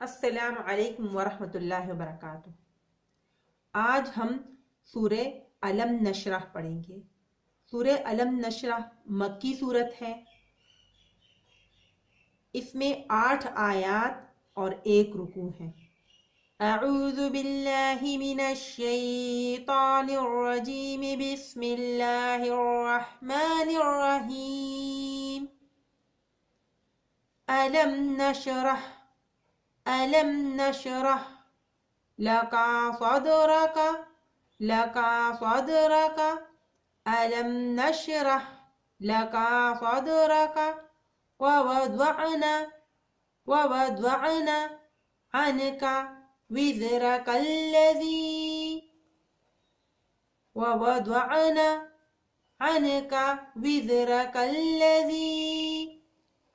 السلام علیکم ورحمۃ اللہ وبرکاتہ۔ آج ہم سورہ الم نشرح پڑھیں گے۔ سورہ الم نشرح مکی سورت ہے۔ اس میں 8 آیات اور 1 رکوع ہے۔ اعوذ باللہ من الشیطان الرجیم، بسم اللہ الرحمن الرحیم۔ الم نشرح ألم نشرح لك صدرك ألم نشرح لك صدرك ووضعنا عنك وزرك الذي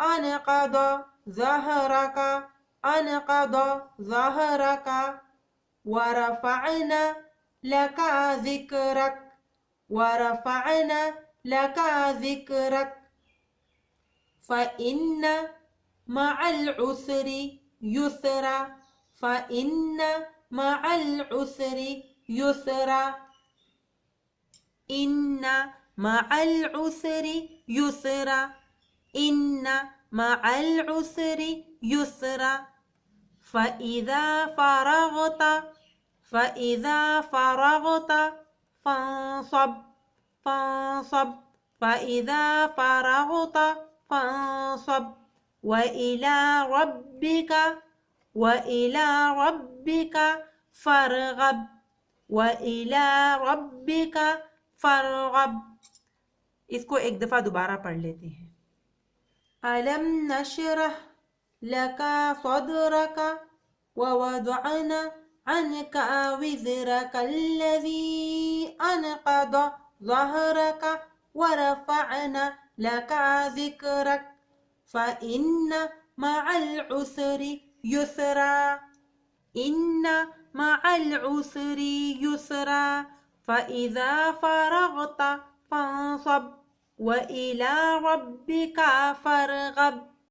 أنقض ظهرك ورفعنا لك ذكرك فإن مع العسر يسرا إن مع العسر يسرا فإذا فرغت فانصب وإلى ربك فارغب۔ اس کو ایک دفعہ دوبارہ پڑھ لیتے ہیں۔ ألم نشرح لك صدرك ووضعنا عنك وزرك الذي أنقض ظهرك ورفعنا لك ذكرك فإن مع العسر يسرا فإذا فرغت فانصب وإلى ربك فارغب۔